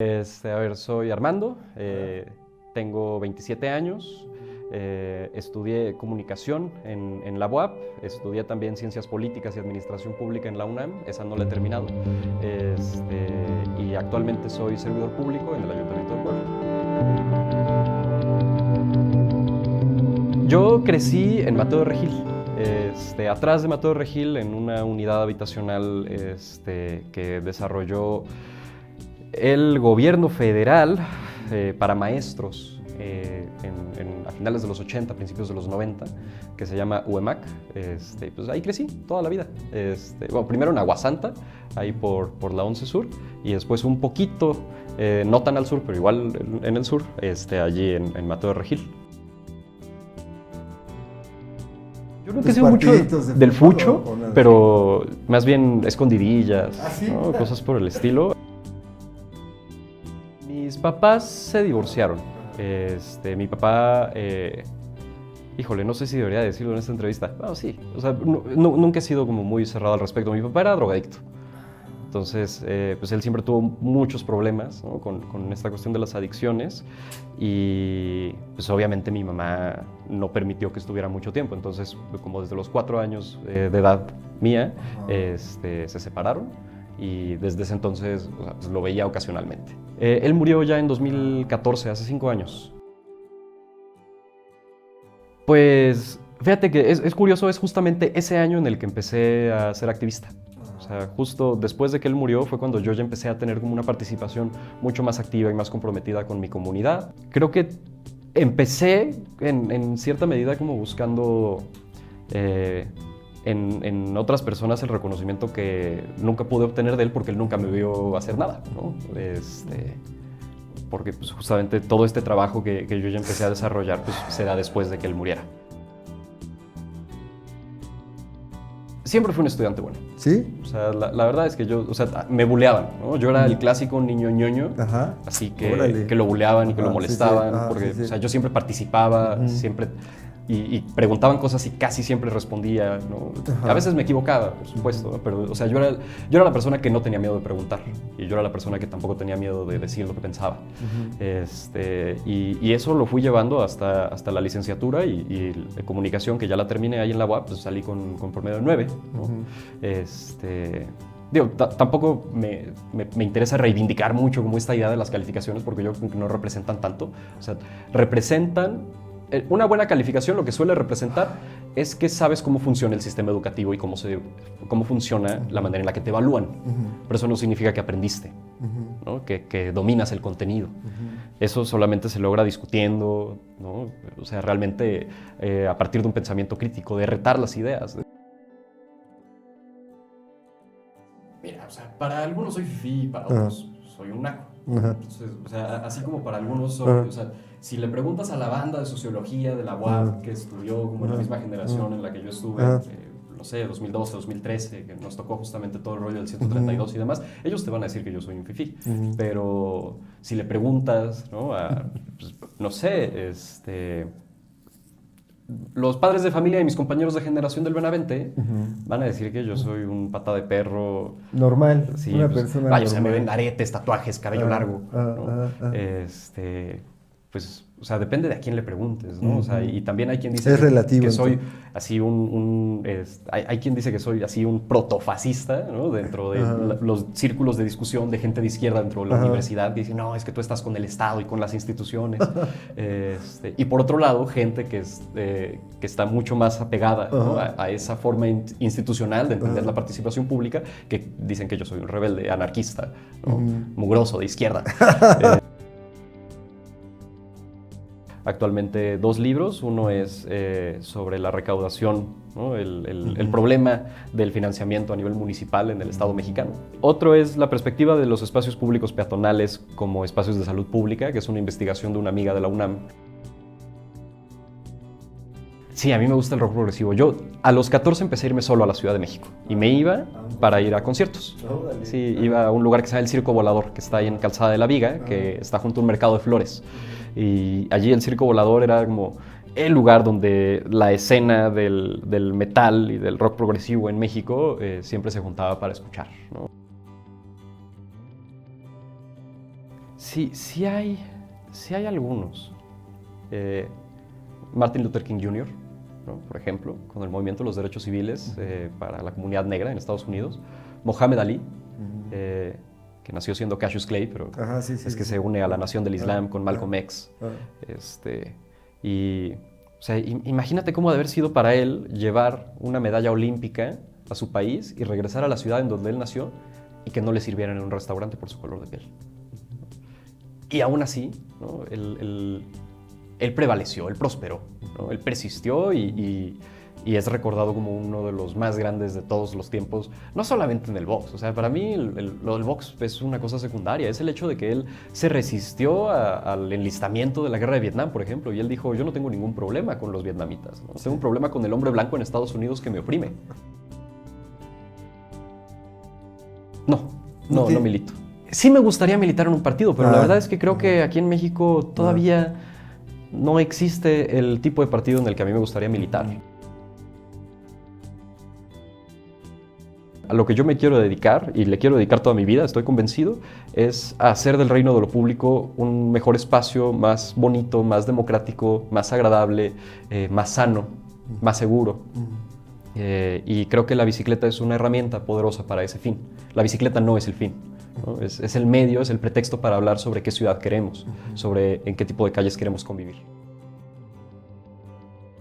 A ver, soy Armando, tengo 27 años, estudié comunicación en la UAP, estudié también ciencias políticas y administración pública en la UNAM, esa no la he terminado, y actualmente soy servidor público en el Ayuntamiento de Puebla. Yo crecí en Mateo de Regil, atrás de Mateo de Regil, en una unidad habitacional que desarrolló el gobierno federal para maestros a finales de los 80, principios de los 90, que se llama UEMAC. Pues ahí crecí toda la vida. Bueno, primero en Aguasanta, ahí por la 11 Sur, y después un poquito, no tan al sur, pero igual en el sur, allí en Mateo de Regil. Yo nunca he sido mucho del fucho, pero más bien escondidillas, ¿Ah, sí? ¿no? Cosas por el estilo. Mis papás se divorciaron. Mi papá, híjole, no sé si debería decirlo en esta entrevista. Bueno, sí, o sea, nunca he sido como muy cerrado al respecto. Mi papá era drogadicto. Entonces, pues él siempre tuvo muchos problemas, ¿no? con esta cuestión de las adicciones, y pues obviamente mi mamá no permitió que estuviera mucho tiempo. Entonces, como desde los 4 años de edad mía, se separaron. Y desde ese entonces, o sea, pues lo veía ocasionalmente. Él murió ya en 2014, hace 5 años. Pues fíjate que es curioso, es justamente ese año en el que empecé a ser activista. O sea, justo después de que él murió fue cuando yo ya empecé a tener como una participación mucho más activa y más comprometida con mi comunidad. Creo que empecé en cierta medida como buscando en otras personas el reconocimiento que nunca pude obtener de él, porque él nunca me vio hacer nada, ¿no? Porque pues, justamente todo este trabajo que yo ya empecé a desarrollar pues, se da después de que él muriera. Siempre fui un estudiante bueno. ¿Sí? O sea, la verdad es que yo, o sea, me buleaban, ¿no? Yo era el clásico niño ñoño, Ajá. así Órale. que lo buleaban y que lo molestaban, sí, sí. Ajá, porque sí, sí. O sea, yo siempre participaba, siempre, y preguntaban cosas y casi siempre respondía, ¿no? Ajá. A veces me equivocaba, por supuesto, ¿no? Pero, o sea, yo era la persona que no tenía miedo de preguntar, y yo era la persona que tampoco tenía miedo de decir lo que pensaba. Y eso lo fui llevando hasta la licenciatura y la comunicación, que ya la terminé ahí en la UAP, pues salí con promedio de 9, ¿no? Digo, tampoco me interesa reivindicar mucho como esta idea de las calificaciones, porque yo creo que no representan tanto. O sea, representan... Una buena calificación lo que suele representar es que sabes cómo funciona el sistema educativo y cómo funciona la manera en la que te evalúan. Pero eso no significa que aprendiste, ¿no? que dominas el contenido. Eso solamente se logra discutiendo, ¿no? O sea, realmente a partir de un pensamiento crítico, de retar las ideas. Mira, o sea, para algunos soy fifí, para otros soy un naco. Entonces, o sea, así como para algunos soy, o sea, si le preguntas a la banda de sociología de la UAP, que estudió como en la misma generación en la que yo estuve, no sé, 2012, 2013, que nos tocó justamente todo el rollo del 132 y demás, ellos te van a decir que yo soy un fifí. Pero si le preguntas, ¿no? Pues, no sé, los padres de familia y mis compañeros de generación del Benavente van a decir que yo soy un pata de perro. Normal, Sí, una pues, persona vaya, normal. o sea, me ven aretes, tatuajes, cabello largo, ¿no? Pues, o sea, depende de a quién le preguntes, ¿no? O sea, y también hay quien dice Es relativo, que soy entonces. así hay quien dice que soy así un protofascista, ¿no? Dentro de los círculos de discusión de gente de izquierda dentro de la universidad, que dice, no, es que tú estás con el Estado y con las instituciones. Y por otro lado, gente que está mucho más apegada, ¿no? a esa forma institucional de entender la participación pública, que dicen que yo soy un rebelde, anarquista, ¿no? Mugroso, de izquierda. Actualmente 2 libros, uno es sobre la recaudación, ¿no? el problema del financiamiento a nivel municipal en el Estado mexicano. Otro es la perspectiva de los espacios públicos peatonales como espacios de salud pública, que es una investigación de una amiga de la UNAM. Sí, a mí me gusta el rock progresivo. Yo a los 14 empecé a irme solo a la Ciudad de México y me iba para ir a conciertos. Sí, iba a un lugar que se llama el Circo Volador, que está ahí en Calzada de la Viga, que está junto a un mercado de flores. Y allí el Circo Volador era como el lugar donde la escena del metal y del rock progresivo en México siempre se juntaba para escuchar, ¿no? Sí hay algunos. Martin Luther King Jr., ¿no? Por ejemplo, con el movimiento de los derechos civiles para la comunidad negra en Estados Unidos. Mohamed Ali, que nació siendo Cassius Clay, pero se une a la nación del Islam con Malcolm X. O sea, imagínate cómo ha de haber sido para él llevar una medalla olímpica a su país y regresar a la ciudad en donde él nació y que no le sirvieran en un restaurante por su color de piel. Y aún así, ¿no? Él prevaleció, él prosperó, ¿no? Él persistió y es recordado como uno de los más grandes de todos los tiempos, no solamente en el box. O sea, para mí lo del box es una cosa secundaria, es el hecho de que él se resistió al enlistamiento de la guerra de Vietnam, por ejemplo, y él dijo, yo no tengo ningún problema con los vietnamitas, ¿no? Tengo un problema con el hombre blanco en Estados Unidos que me oprime. No milito. Sí me gustaría militar en un partido, pero la verdad es que creo que aquí en México todavía no existe el tipo de partido en el que a mí me gustaría militar. A lo que yo me quiero dedicar, y le quiero dedicar toda mi vida, estoy convencido, es a hacer del reino de lo público un mejor espacio, más bonito, más democrático, más agradable, más sano, más seguro. Y creo que la bicicleta es una herramienta poderosa para ese fin. La bicicleta no es el fin, ¿no? Es el medio, es el pretexto para hablar sobre qué ciudad queremos, sobre en qué tipo de calles queremos convivir.